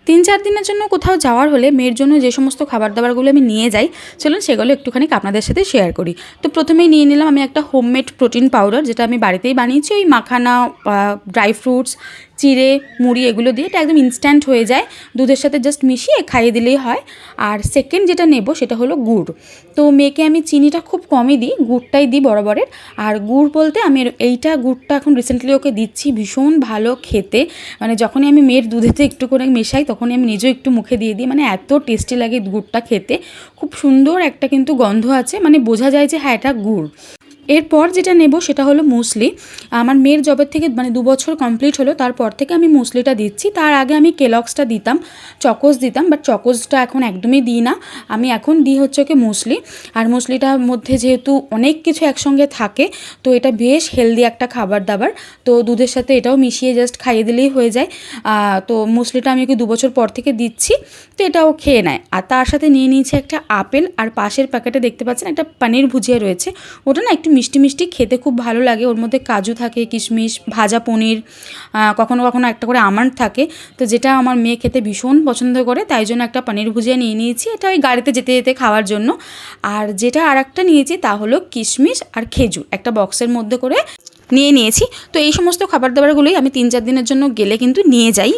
3-4 দিনের জন্য কোথাও যাওয়ার হলে মেয়ের জন্য যে সমস্ত খাবার দাবারগুলো আমি নিয়ে যাই, চলুন সেগুলো একটুখানি আপনাদের সাথে শেয়ার করি। তো প্রথমেই নিয়ে নিলাম আমি একটা হোমমেড প্রোটিন পাউডার, যেটা আমি বাড়িতেই বানিয়েছি। ওই মাখানা, ড্রাই ফ্রুটস, চিড়ে, মুড়ি এগুলো দিয়ে এটা একদম ইনস্ট্যান্ট হয়ে যায়, দুধের সাথে জাস্ট মিশিয়ে খাইয়ে দিলেই হয়। আর সেকেন্ড যেটা নেব সেটা হলো গুড়। তো মেয়েকে আমি চিনিটা খুব কমই দিই, গুড়টাই দিই বরাবরের। আর গুড় বলতে আমি এইটা গুড়টা এখন রিসেন্টলি ওকে দিচ্ছি, ভীষণ ভালো খেতে। মানে যখনই আমি মেয়ের দুধেতে একটু করে মেশাই তখনই আমি নিজেও একটু মুখে দিয়ে দিই, মানে এত টেস্টি লাগে গুড়টা খেতে। খুব সুন্দর একটা কিন্তু গন্ধ আছে, মানে বোঝা যায় যে হ্যাঁ এটা গুড়। এরপর যেটা নেব সেটা হলো মুসলি। আমার মেয়ের জবের থেকে মানে 2 বছর কমপ্লিট হলো, তারপর থেকে আমি মুসলিটা দিচ্ছি। তার আগে আমি কেলগসটা দিতাম, চকোস দিতাম, বাট চকোসটা এখন একদমই দিই না। আমি এখন দিই হচ্ছে ওকে মুসলি। আর মুসলিটার মধ্যে যেহেতু অনেক কিছু একসঙ্গে থাকে, তো এটা বেশ হেলদি একটা খাবার দাবার। তো দুধের সাথে এটাও মিশিয়ে জাস্ট খাইয়ে দিলেই হয়ে যায়। তো মুসলিটা আমি ওকে 2 বছর পর থেকে দিচ্ছি, তো এটাও খেয়ে নেয়। আর তার সাথে নিয়ে নিয়েছি একটা আপেল, আর পাশের প্যাকেটে দেখতে পাচ্ছেন একটা পনির ভুজিয়া রয়েছে। ওটা না একটু মিষ্টি মিষ্টি খেতে খুব ভালো লাগে, ওর মধ্যে কাজু থাকে, কিশমিশ, ভাজা পনির, কখনো কখনো একটা করে আমন্ড থাকে। তো যেটা আমার মেয়ে খেতে ভীষণ পছন্দ করে, তাই জন্য একটা পনির ভুজিয়া নিয়ে নিয়েছি, এটা ওই গাড়িতে যেতে যেতে খাওয়ার জন্য। আর যেটা আর একটা নিয়েছি তা হলো কিশমিশ আর খেজুর, একটা বক্সের মধ্যে করে নিয়ে নিয়েছি। তো এই সমস্ত খাবার দাবারগুলোই আমি 3-4 দিনের জন্য গেলে কিন্তু নিয়ে যাই।